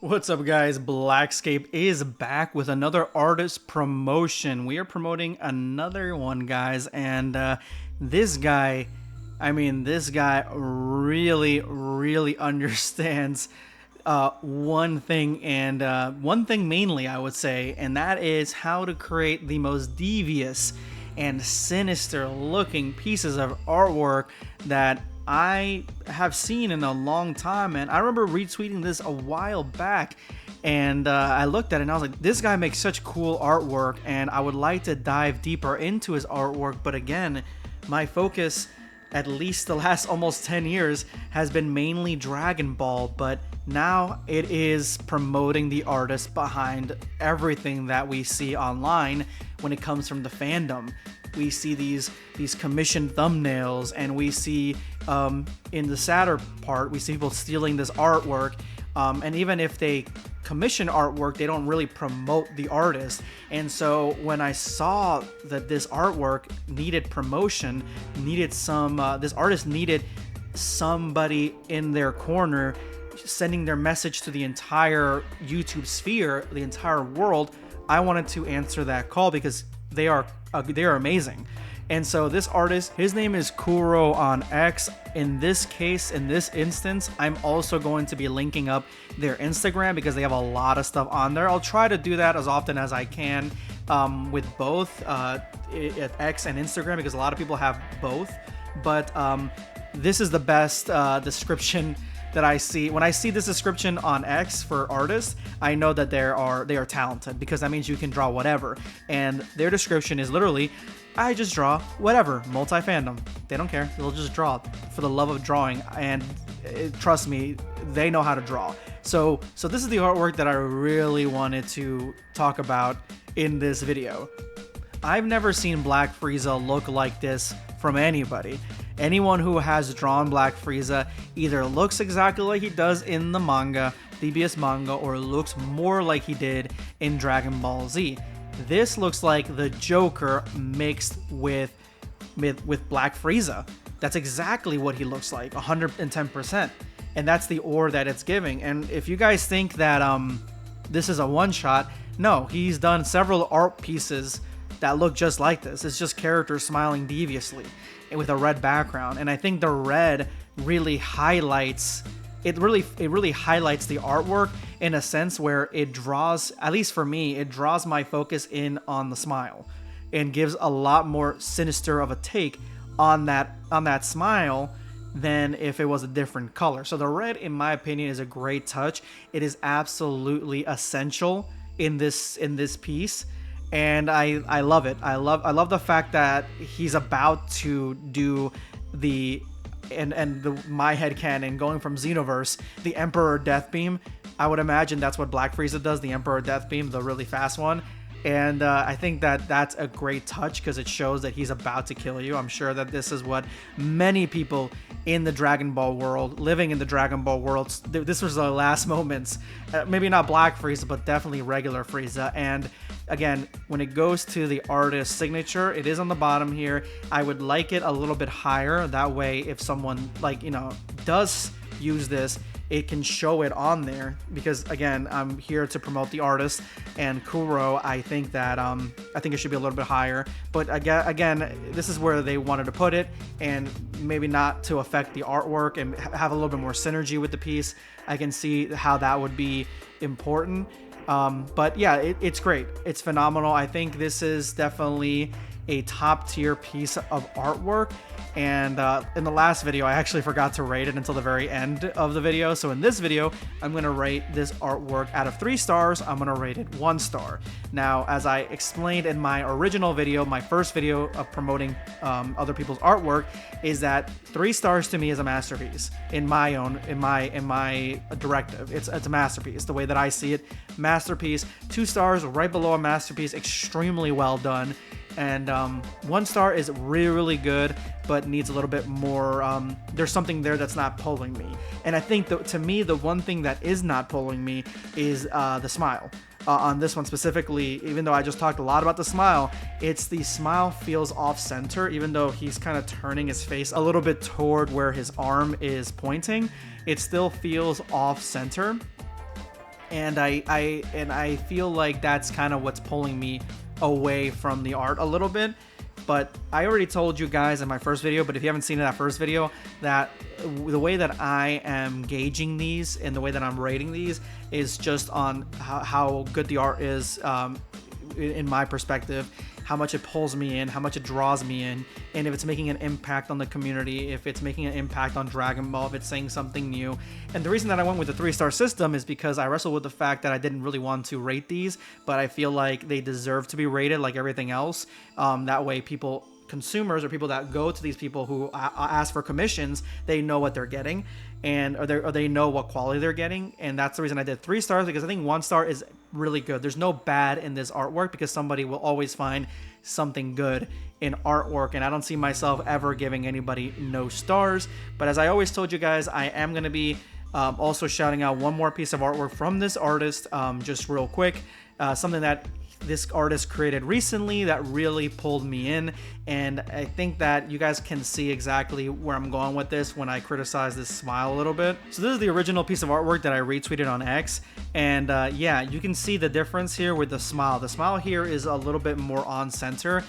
What's up, guys? Blackscape is back with another artist promotion. We are promoting another one, guys, and this guy, this guy really understands one thing, and one thing mainly, I would say, and that is how to create the most devious and sinister looking pieces of artwork that I have seen in a long time. And I remember retweeting this a while back, and I looked at it and I was like, this guy makes such cool artwork, and I would like to dive deeper into his artwork. But again, my focus, at least the last almost 10 years, has been mainly Dragon Ball, but now it is promoting the artist behind everything that we see online when it comes from the fandom. We see these commissioned thumbnails, and we see in the sadder part, we see people stealing this artwork, and even if they commission artwork, they don't really promote the artist. And so when I saw that this artwork needed promotion, this artist needed somebody in their corner sending their message to the entire YouTube sphere, the entire world, I wanted to answer that call because they are amazing. And so this artist, his name is Kuro on X. In this case, in this instance, I'm also going to be linking up their Instagram because they have a lot of stuff on there. I'll try to do that as often as I can with both X and Instagram, because a lot of people have both. But this is the best description that I see. When I see this description on X for artists, I know that they are talented, because that means you can draw whatever. And their description is literally, I just draw whatever, multi-fandom. They don't care. They'll just draw for the love of drawing. And trust me, they know how to draw. So this is the artwork that I really wanted to talk about in this video. I've never seen Black Frieza look like this from anybody. Anyone who has drawn Black Frieza either looks exactly like he does in the manga, DBS manga, or looks more like he did in Dragon Ball Z. This looks like the Joker mixed with Black Frieza. That's exactly what he looks like, 110%. And that's the aura that it's giving. And if you guys think that this is a one-shot, no, he's done several art pieces that look just like this. It's just characters smiling deviously with a red background. And I think the red really highlights it really highlights the artwork in a sense where it draws, at least for me, it draws my focus in on the smile and gives a lot more sinister of a take on that smile than if it was a different color. So the red, in my opinion, is a great touch. It is absolutely essential in this piece. And I love it. I love the fact that he's about to do my headcanon going from Xenoverse, the Emperor Death Beam. I would imagine that's what Black Frieza does, the Emperor Death Beam, the really fast one. And I think that that's a great touch because it shows that he's about to kill you. I'm sure that this is what many people in the Dragon Ball world, living in the Dragon Ball world, this was their last moments. Maybe not Black Frieza, but definitely regular Frieza. And again, when it goes to the artist signature, it is on the bottom here. I would like it a little bit higher. That way, if someone does use this, it can show it on there, because again, I'm here to promote the artist, and Kuro, I think it should be a little bit higher. But again, this is where they wanted to put it, and maybe not to affect the artwork and have a little bit more synergy with the piece. I can see how that would be important. But yeah, it's great. It's phenomenal. I think this is definitely a top tier piece of artwork. And in the last video, I actually forgot to rate it until the very end of the video. So in this video, I'm going to rate this artwork out of 3 stars. I'm going to rate it 1 star. Now, as I explained in my original video, my first video of promoting other people's artwork, is that 3 stars to me is a masterpiece in my directive. It's a masterpiece, the way that I see it. Masterpiece. 2 stars right below a masterpiece, extremely well done. And 1 star is really, really good, but needs a little bit more. There's something there that's not pulling me. And I think to me, the one thing that is not pulling me is the smile. On this one specifically, even though I just talked a lot about the smile, it's the smile feels off center, even though he's kind of turning his face a little bit toward where his arm is pointing. It still feels off center. and I feel like that's kind of what's pulling me away from the art a little bit. But I already told you guys in my first video, but if you haven't seen that first video, that the way that I am gauging these and the way that I'm rating these is just on how good the art is, in my perspective, how much it pulls me in, how much it draws me in, and if it's making an impact on the community, if it's making an impact on Dragon Ball, if it's saying something new. And the reason that I went with the 3-star system is because I wrestled with the fact that I didn't really want to rate these, but I feel like they deserve to be rated like everything else. That way consumers or people that go to these people who ask for commissions, they know what they're getting, and or they know what quality they're getting. And that's the reason I did 3 stars, because I think 1 star is really good. There's no bad in this artwork, because somebody will always find something good in artwork, and I don't see myself ever giving anybody no stars. But as I always told you guys, I am going to be also shouting out one more piece of artwork from this artist, just real quick, something that this artist created recently that really pulled me in, and I think that you guys can see exactly where I'm going with this when I criticize this smile a little bit. So this is the original piece of artwork that I retweeted on X, and yeah, you can see the difference here with the smile. The smile here is a little bit more on center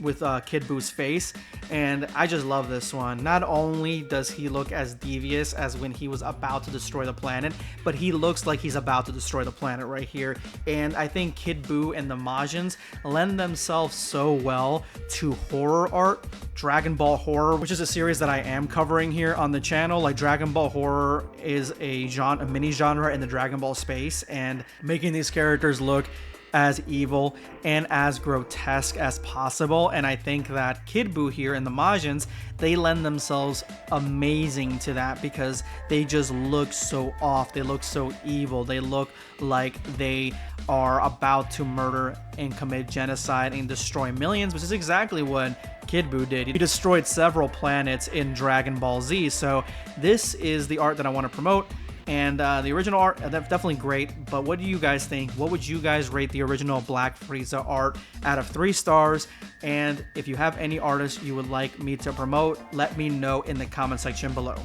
with Kid Buu's face, and I just love this one. Not only does he look as devious as when he was about to destroy the planet, but he looks like he's about to destroy the planet right here. And I think Kid Buu and the Majins lend themselves so well to horror art. Dragon Ball Horror, which is a series that I am covering here on the channel. Like, Dragon Ball Horror is a mini genre in the Dragon Ball space, and making these characters look as evil and as grotesque as possible. And I think that Kid Buu here and the Majins, they lend themselves amazing to that, because they just look so off. They look so evil. They look like they are about to murder and commit genocide and destroy millions, which is exactly what Kid Buu did. He destroyed several planets in Dragon Ball Z. So this is the art that I want to promote. And the original art, definitely great, but what do you guys think? What would you guys rate the original Black Frieza art out of 3 stars? And if you have any artists you would like me to promote, let me know in the comment section below.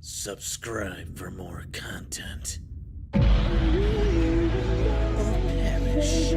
Subscribe for more content, or perish.